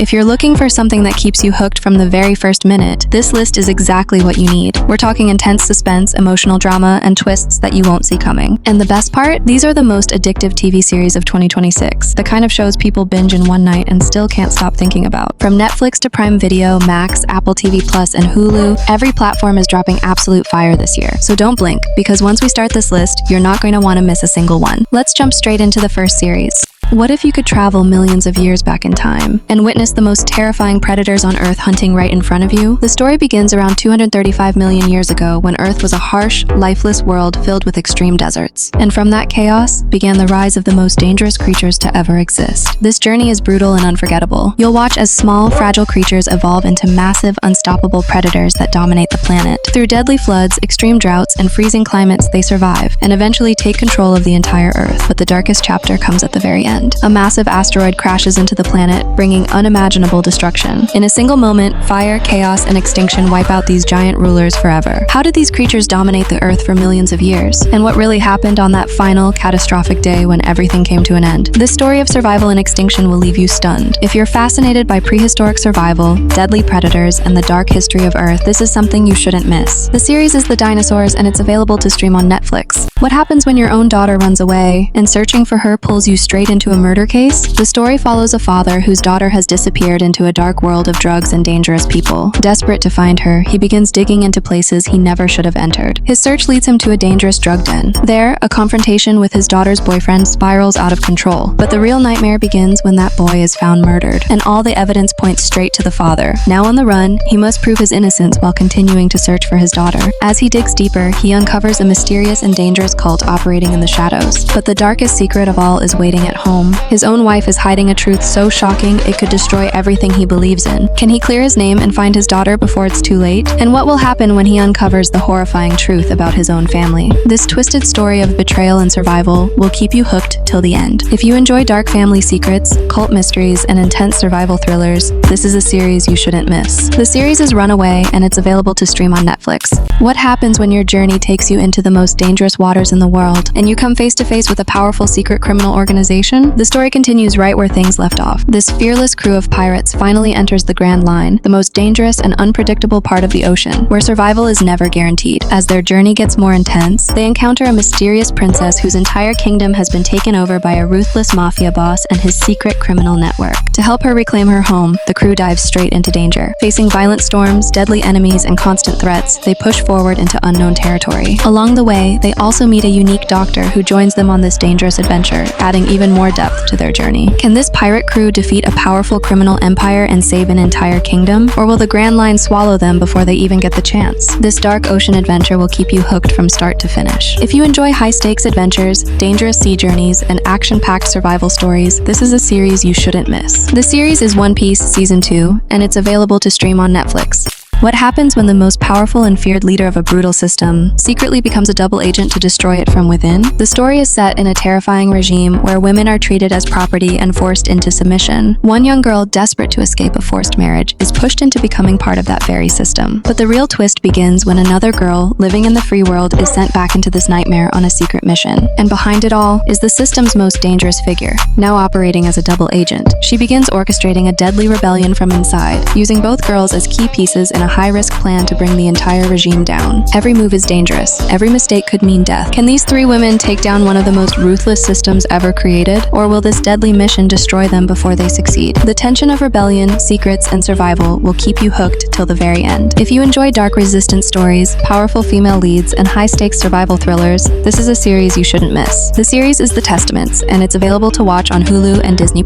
If you're looking for something that keeps you hooked from the very first minute, this list is exactly what you need. We're talking intense suspense, emotional drama, and twists that you won't see coming. And the best part? These are the most addictive TV series of 2026, the kind of shows people binge in one night and still can't stop thinking about. From Netflix to Prime Video, Max, Apple TV Plus, and Hulu, every platform is dropping absolute fire this year. So don't blink, because once we start this list, you're not going to want to miss a single one. Let's jump straight into the first series. What if you could travel millions of years back in time and witness the most terrifying predators on Earth hunting right in front of you? The story begins around 235 million years ago when Earth was a harsh, lifeless world filled with extreme deserts. And from that chaos began the rise of the most dangerous creatures to ever exist. This journey is brutal and unforgettable. You'll watch as small, fragile creatures evolve into massive, unstoppable predators that dominate the planet. Through deadly floods, extreme droughts, and freezing climates, they survive and eventually take control of the entire Earth. But the darkest chapter comes at the very end. A massive asteroid crashes into the planet, bringing unimaginable destruction. In a single moment, fire, chaos, and extinction wipe out these giant rulers forever. How did these creatures dominate the Earth for millions of years? And what really happened on that final, catastrophic day when everything came to an end? This story of survival and extinction will leave you stunned. If you're fascinated by prehistoric survival, deadly predators, and the dark history of Earth, this is something you shouldn't miss. The series is The Dinosaurs, and it's available to stream on Netflix. What happens when your own daughter runs away, and searching for her pulls you straight into a murder case? The story follows a father whose daughter has disappeared into a dark world of drugs and dangerous people. Desperate to find her, he begins digging into places he never should have entered. His search leads him to a dangerous drug den. There, a confrontation with his daughter's boyfriend spirals out of control. But the real nightmare begins when that boy is found murdered, and all the evidence points straight to the father. Now on the run, he must prove his innocence while continuing to search for his daughter. As he digs deeper, he uncovers a mysterious and dangerous cult operating in the shadows. But the darkest secret of all is waiting at home. His own wife is hiding a truth so shocking it could destroy everything he believes in. Can he clear his name and find his daughter before it's too late? And what will happen when he uncovers the horrifying truth about his own family? This twisted story of betrayal and survival will keep you hooked till the end. If you enjoy dark family secrets, cult mysteries, and intense survival thrillers, this is a series you shouldn't miss. The series is Runaway, and it's available to stream on Netflix. What happens when your journey takes you into the most dangerous waters in the world, and you come face to face with a powerful secret criminal organization? The story continues right where things left off. This fearless crew of pirates finally enters the Grand Line, the most dangerous and unpredictable part of the ocean, where survival is never guaranteed. As their journey gets more intense, they encounter a mysterious princess whose entire kingdom has been taken over by a ruthless mafia boss and his secret criminal network. To help her reclaim her home, the crew dives straight into danger. Facing violent storms, deadly enemies, and constant threats, they push forward into unknown territory. Along the way, they also meet a unique doctor who joins them on this dangerous adventure, adding even more depth to their journey. Can this pirate crew defeat a powerful criminal empire and save an entire kingdom? Or will the Grand Line swallow them before they even get the chance? This dark ocean adventure will keep you hooked from start to finish. If you enjoy high-stakes adventures, dangerous sea journeys, and action-packed survival stories, this is a series you shouldn't miss. The series is One Piece Season 2, and it's available to stream on Netflix. What happens when the most powerful and feared leader of a brutal system secretly becomes a double agent to destroy it from within? The story is set in a terrifying regime where women are treated as property and forced into submission. One young girl, desperate to escape a forced marriage, is pushed into becoming part of that very system. But the real twist begins when another girl, living in the free world, is sent back into this nightmare on a secret mission. And behind it all is the system's most dangerous figure, now operating as a double agent. She begins orchestrating a deadly rebellion from inside, using both girls as key pieces in a high-risk plan to bring the entire regime down. Every move is dangerous. Every mistake could mean death. Can these three women take down one of the most ruthless systems ever created? Or will this deadly mission destroy them before they succeed? The tension of rebellion, secrets, and survival will keep you hooked till the very end. If you enjoy dark resistance stories, powerful female leads, and high-stakes survival thrillers, this is a series you shouldn't miss. The series is The Testaments, and it's available to watch on Hulu and Disney+.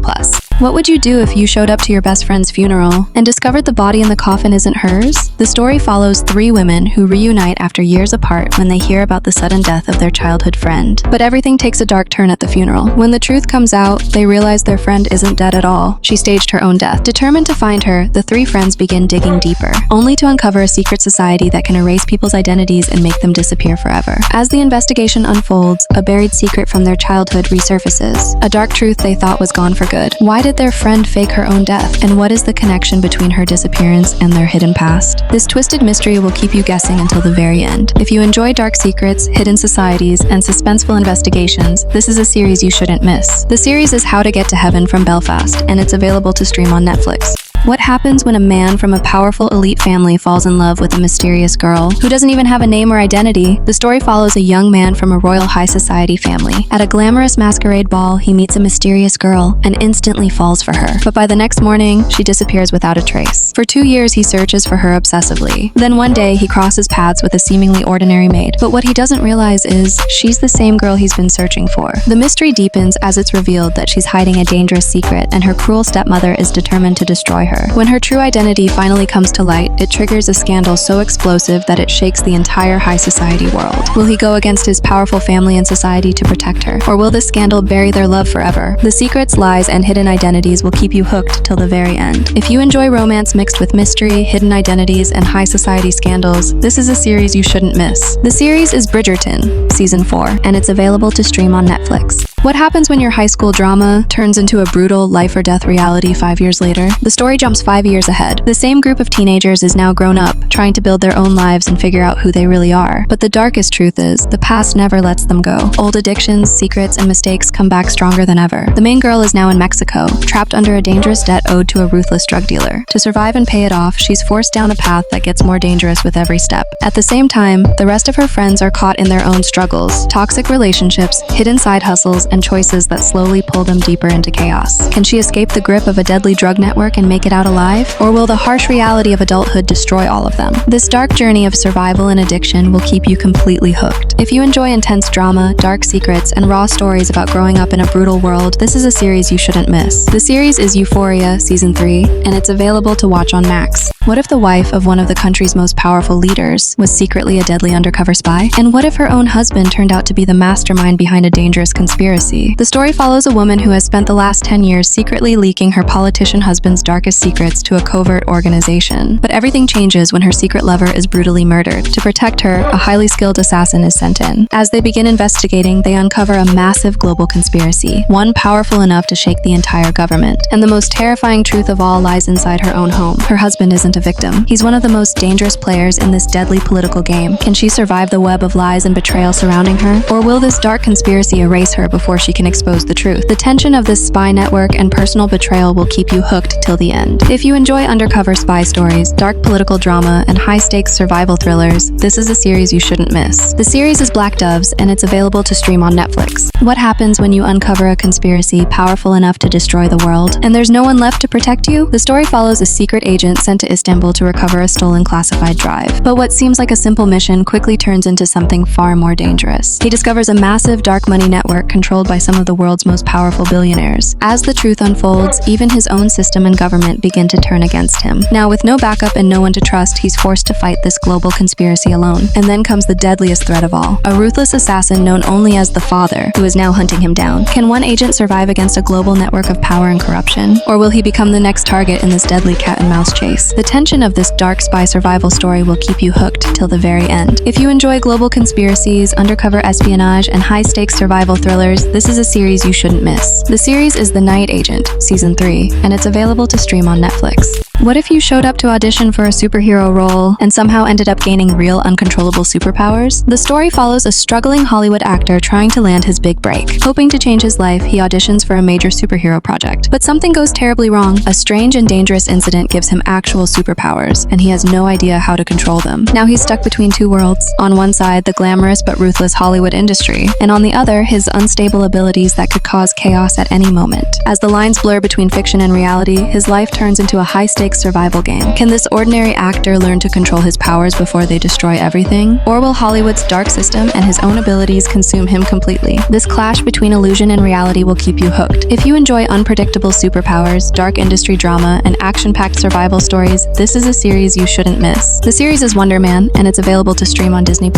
What would you do if you showed up to your best friend's funeral and discovered the body in the coffin isn't hers? The story follows three women who reunite after years apart when they hear about the sudden death of their childhood friend. But everything takes a dark turn at the funeral. When the truth comes out, they realize their friend isn't dead at all. She staged her own death. Determined to find her, the three friends begin digging deeper, only to uncover a secret society that can erase people's identities and make them disappear forever. As the investigation unfolds, a buried secret from their childhood resurfaces, a dark truth they thought was gone for good. Why did their friend fake her own death? And what is the connection between her disappearance and their hidden past? This twisted mystery will keep you guessing until the very end. If you enjoy dark secrets, hidden societies, and suspenseful investigations, this is a series you shouldn't miss. The series is How to Get to Heaven from Belfast, and it's available to stream on Netflix. What happens when a man from a powerful elite family falls in love with a mysterious girl who doesn't even have a name or identity? The story follows a young man from a royal high society family. At a glamorous masquerade ball, he meets a mysterious girl and instantly falls for her. But by the next morning, she disappears without a trace. For 2 years, he searches for her obsessively. Then one day, he crosses paths with a seemingly ordinary maid. But what he doesn't realize is she's the same girl he's been searching for. The mystery deepens as it's revealed that she's hiding a dangerous secret, and her cruel stepmother is determined to destroy her. When her true identity finally comes to light, it triggers a scandal so explosive that it shakes the entire high society world. Will he go against his powerful family and society to protect her? Or will this scandal bury their love forever? The secrets, lies, and hidden identities will keep you hooked till the very end. If you enjoy romance mixed with mystery, hidden identities, and high society scandals, this is a series you shouldn't miss. The series is Bridgerton, Season 4, and it's available to stream on Netflix. What happens when your high school drama turns into a brutal life-or-death reality 5 years later? The story jumps 5 years ahead. The same group of teenagers is now grown up, trying to build their own lives and figure out who they really are. But the darkest truth is, the past never lets them go. Old addictions, secrets, and mistakes come back stronger than ever. The main girl is now in Mexico, trapped under a dangerous debt owed to a ruthless drug dealer. To survive and pay it off, she's forced down a path that gets more dangerous with every step. At the same time, the rest of her friends are caught in their own struggles, toxic relationships, hidden side hustles, and choices that slowly pull them deeper into chaos. Can she escape the grip of a deadly drug network and make it out alive? Or will the harsh reality of adulthood destroy all of them? This dark journey of survival and addiction will keep you completely hooked. If you enjoy intense drama, dark secrets, and raw stories about growing up in a brutal world, this is a series you shouldn't miss. The series is Euphoria, Season 3, and it's available to watch on Max. What if the wife of one of the country's most powerful leaders was secretly a deadly undercover spy? And what if her own husband turned out to be the mastermind behind a dangerous conspiracy? The story follows a woman who has spent the last 10 years secretly leaking her politician husband's darkest secrets to a covert organization. But everything changes when her secret lover is brutally murdered. To protect her, a highly skilled assassin is sent in. As they begin investigating, they uncover a massive global conspiracy, one powerful enough to shake the entire government. And the most terrifying truth of all lies inside her own home. Her husband isn't a victim. He's one of the most dangerous players in this deadly political game. Can she survive the web of lies and betrayal surrounding her? Or will this dark conspiracy erase her before she can expose the truth? The tension of this spy network and personal betrayal will keep you hooked till the end. If you enjoy undercover spy stories, dark political drama, and high-stakes survival thrillers, this is a series you shouldn't miss. The series is Black Doves, and it's available to stream on Netflix. What happens when you uncover a conspiracy powerful enough to destroy the world, and there's no one left to protect you? The story follows a secret agent sent to Istanbul to recover a stolen classified drive. But what seems like a simple mission quickly turns into something far more dangerous. He discovers a massive dark money network controlled by some of the world's most powerful billionaires. As the truth unfolds, even his own system and government begin to turn against him. Now, with no backup and no one to trust, he's forced to fight this global conspiracy alone. And then comes the deadliest threat of all, a ruthless assassin known only as the Father, who is now hunting him down. Can one agent survive against a global network of power and corruption? Or will he become the next target in this deadly cat-and-mouse chase? The tension of this dark spy survival story will keep you hooked till the very end. If you enjoy global conspiracies, undercover espionage, and high-stakes survival thrillers, this is a series you shouldn't miss. The series is The Night Agent, Season 3, and it's available to stream on Netflix. What if you showed up to audition for a superhero role and somehow ended up gaining real uncontrollable superpowers? The story follows a struggling Hollywood actor trying to land his big break. Hoping to change his life, he auditions for a major superhero project. But something goes terribly wrong. A strange and dangerous incident gives him actual superpowers, and he has no idea how to control them. Now he's stuck between two worlds. On one side, the glamorous but ruthless Hollywood industry, and on the other, his unstable abilities that could cause chaos at any moment. As the lines blur between fiction and reality, his life turns into a high-stakes survival game. Can this ordinary actor learn to control his powers before they destroy everything? Or will Hollywood's dark system and his own abilities consume him completely? This clash between illusion and reality will keep you hooked. If you enjoy unpredictable superpowers, dark industry drama, and action-packed survival stories, this is a series you shouldn't miss. The series is Wonder Man, and it's available to stream on Disney+.